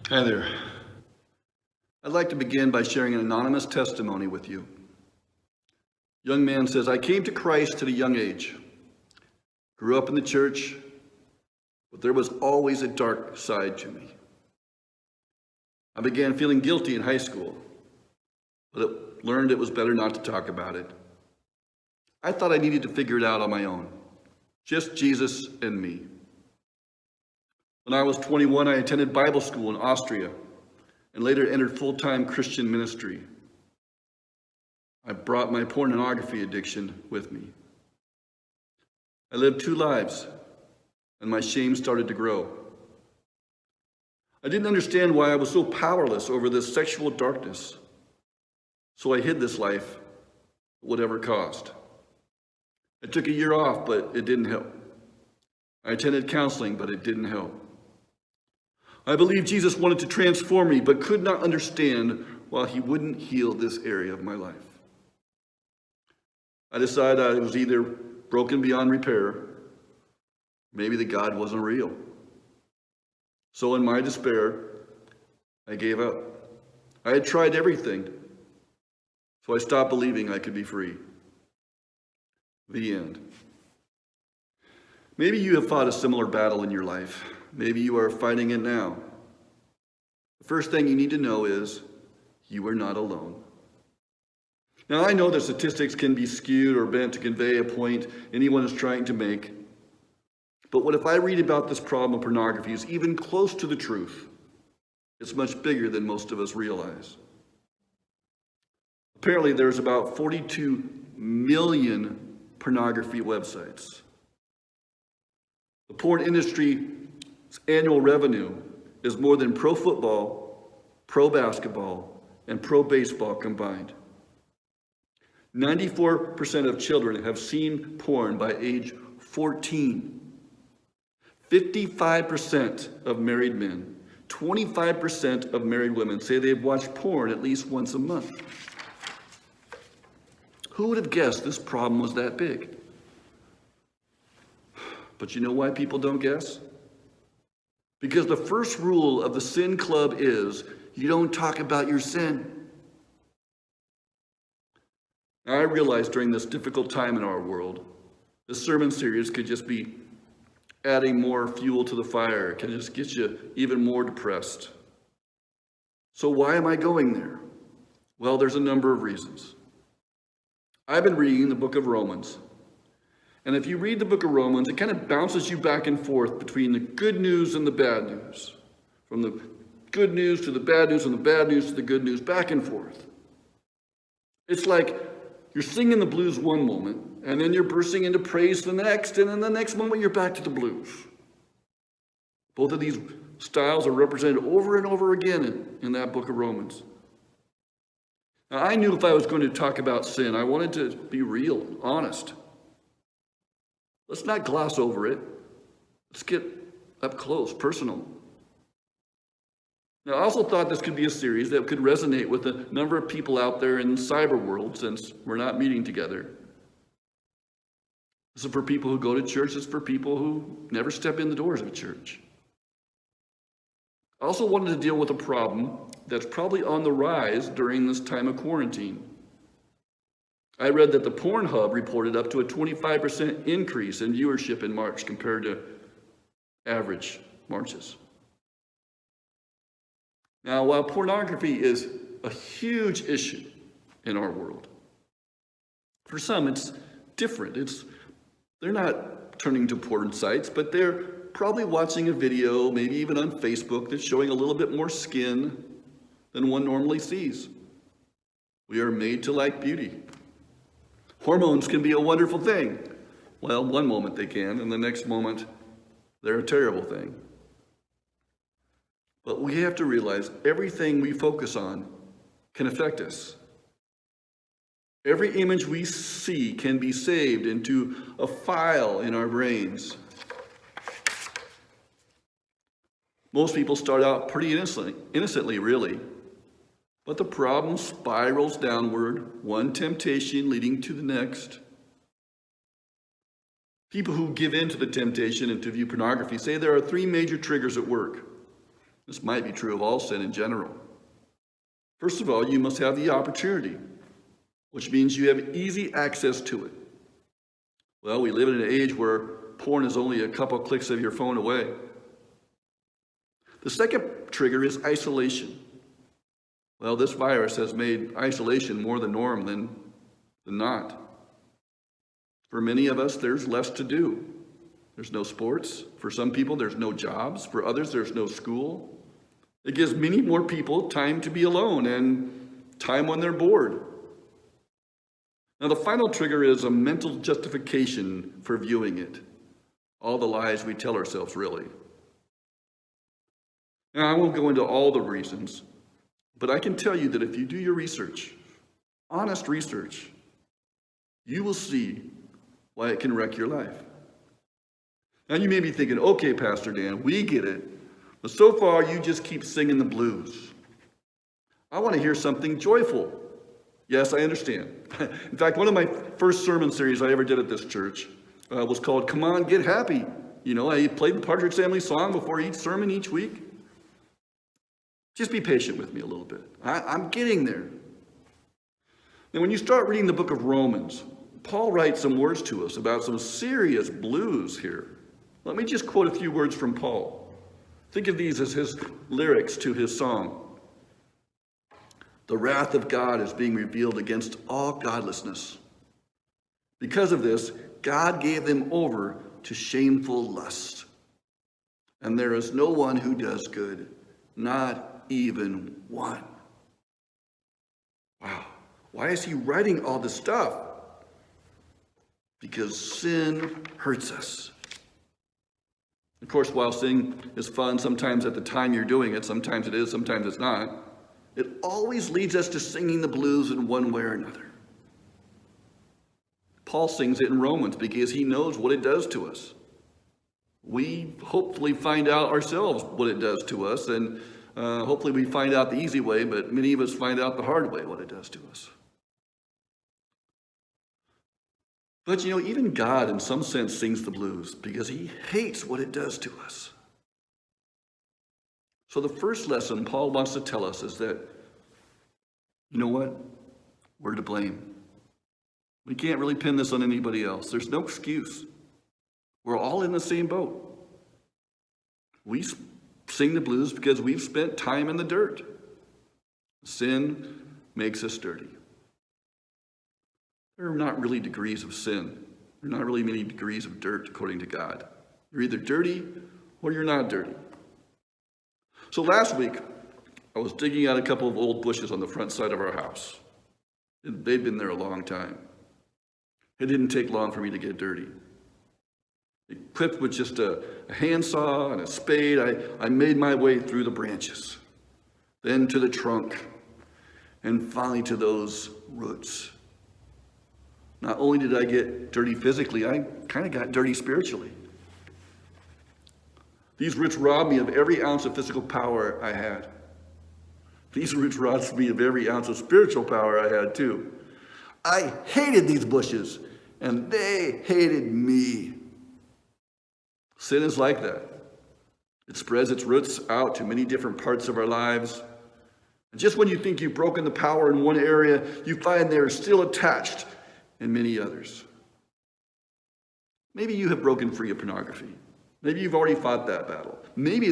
Hi there. I'd like to begin by sharing an anonymous testimony with you. Young man says, I came to Christ at a young age. Grew up in the church, but there was always a dark side to me. I began feeling guilty in high school, but learned it was better not to talk about it. I thought I needed to figure it out on my own, just Jesus and me. When I was 21, I attended Bible school in Austria and later entered full-time Christian ministry. I brought my pornography addiction with me. I lived two lives, and my shame started to grow. I didn't understand why I was so powerless over this sexual darkness, so I hid this life at whatever cost. I took a year off, but it didn't help. I attended counseling, but it didn't help. I believed Jesus wanted to transform me, but could not understand why he wouldn't heal this area of my life. I decided I was either broken beyond repair, maybe that God wasn't real. So in my despair, I gave up. I had tried everything, so I stopped believing I could be free. The end. Maybe you have fought a similar battle in your life. Maybe you are fighting it now. The first thing you need to know is you are not alone. Now, I know that statistics can be skewed or bent to convey a point anyone is trying to make. But what if I read about this problem of pornography is even close to the truth? It's much bigger than most of us realize. Apparently, there's about 42 million pornography websites. The porn industry's annual revenue is more than pro football, pro basketball, and pro baseball combined. 94% of children have seen porn by age 14. 55% of married men, 25% of married women say they've watched porn at least once a month. Who would have guessed this problem was that big? But you know why people don't guess? Because the first rule of the sin club is you don't talk about your sin. Now, I realize during this difficult time in our world, this sermon series could just be adding more fuel to the fire. It can just get you even more depressed. So why am I going there? Well, there's a number of reasons. I've been reading the book of Romans. And if you read the book of Romans, it kind of bounces you back and forth between the good news and the bad news. From the good news to the bad news, and the bad news to the good news, back and forth. It's like you're singing the blues one moment, and then you're bursting into praise the next, and then the next moment you're back to the blues. Both of these styles are represented over and over again in that book of Romans. Now, I knew if I was going to talk about sin, I wanted to be real, honest. Let's not gloss over it. Let's get up close, personal. Now, I also thought this could be a series that could resonate with a number of people out there in the cyber world, since we're not meeting together. This is for people who go to church. It's for people who never step in the doors of a church. I also wanted to deal with a problem that's probably on the rise during this time of quarantine. I read that the Pornhub reported up to a 25% increase in viewership in March compared to average Marches. Now, while pornography is a huge issue in our world, for some it's different. They're not turning to porn sites, but they're probably watching a video, maybe even on Facebook, that's showing a little bit more skin than one normally sees. We are made to like beauty. Hormones can be a wonderful thing. Well, one moment they can, and the next moment they're a terrible thing. But we have to realize everything we focus on can affect us. Every image we see can be saved into a file in our brains. Most people start out pretty innocently, really. But the problem spirals downward, one temptation leading to the next. People who give in to the temptation and to view pornography say there are three major triggers at work. This might be true of all sin in general. First of all, you must have the opportunity, which means you have easy access to it. Well, we live in an age where porn is only a couple clicks of your phone away. The second trigger is isolation. Well, this virus has made isolation more the norm than not. For many of us, there's less to do. There's no sports. For some people, there's no jobs. For others, there's no school. It gives many more people time to be alone and time when they're bored. Now, the final trigger is a mental justification for viewing it. All the lies we tell ourselves, really. Now, I won't go into all the reasons, but I can tell you that if you do your research, honest research, you will see why it can wreck your life. Now, you may be thinking, okay, Pastor Dan, we get it. But so far, you just keep singing the blues. I want to hear something joyful. Yes, I understand. In fact, one of my first sermon series I ever did at this church was called Come On, Get Happy. You know, I played the Partridge Family song before each sermon each week. Just be patient with me a little bit. I'm getting there. Now, when you start reading the book of Romans, Paul writes some words to us about some serious blues here. Let me just quote a few words from Paul. Think of these as his lyrics to his song. The wrath of God is being revealed against all godlessness. Because of this, God gave them over to shameful lust. And there is no one who does good, not even one. Wow. Why is he writing all this stuff? Because sin hurts us. Of course, while sin is fun, sometimes at the time you're doing it, sometimes it is, sometimes it's not, it always leads us to singing the blues in one way or another. Paul sings it in Romans because he knows what it does to us. We hopefully find out ourselves what it does to us, and hopefully we find out the easy way, but many of us find out the hard way what it does to us. But you know, even God in some sense sings the blues because he hates what it does to us. So the first lesson Paul wants to tell us is that, you know what? We're to blame. We can't really pin this on anybody else. There's no excuse. We're all in the same boat. We sing the blues because we've spent time in the dirt. Sin makes us dirty. There are not really degrees of sin. There are not really many degrees of dirt, according to God. You're either dirty or you're not dirty. So last week, I was digging out a couple of old bushes on the front side of our house. They'd been there a long time. It didn't take long for me to get dirty. Equipped with just a handsaw and a spade, I made my way through the branches, then to the trunk, and finally to those roots. Not only did I get dirty physically, I kind of got dirty spiritually. These roots robbed me of every ounce of physical power I had. These roots robbed me of every ounce of spiritual power I had too. I hated these bushes, and they hated me. Sin is like that. It spreads its roots out to many different parts of our lives. And just when you think you've broken the power in one area, you find they're still attached in many others. Maybe you have broken free of pornography. Maybe you've already fought that battle. Maybe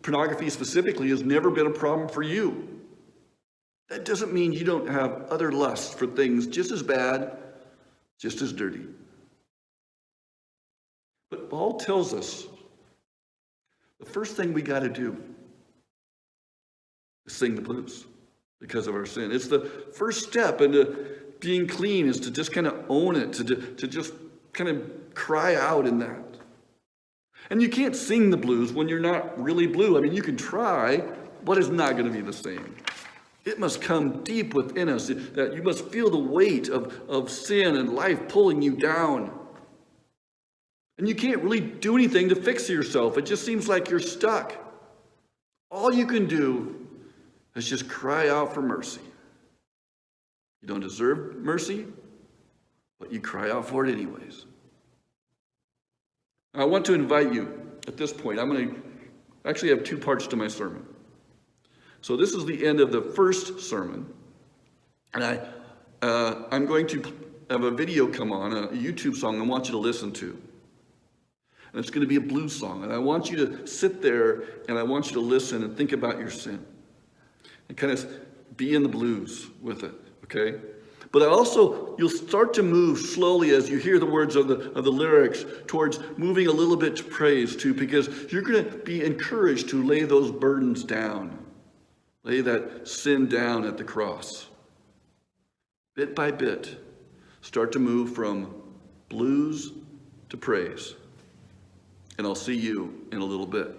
pornography specifically has never been a problem for you. That doesn't mean you don't have other lusts for things just as bad, just as dirty. But Paul tells us the first thing we got to do is sing the blues because of our sin. It's the first step into being clean, is to just kind of own it, to just kind of cry out in that. And you can't sing the blues when you're not really blue. I mean, you can try, but it's not going to be the same. It must come deep within us, that you must feel the weight of sin and life pulling you down. And you can't really do anything to fix yourself. It just seems like you're stuck. All you can do is just cry out for mercy. You don't deserve mercy, but you cry out for it anyways. I want to invite you at this point. I'm going to Actually, I have two parts to my sermon. So this is the end of the first sermon. And I'm going to have a video come on, a YouTube song I want you to listen to. And it's going to be a blues song. And I want you to sit there and I want you to listen and think about your sin. And kind of be in the blues with it, okay? But you'll start to move slowly as you hear the words of the lyrics towards moving a little bit to praise too, because you're going to be encouraged to lay those burdens down. Lay that sin down at the cross. Bit by bit, start to move from blues to praise. And I'll see you in a little bit.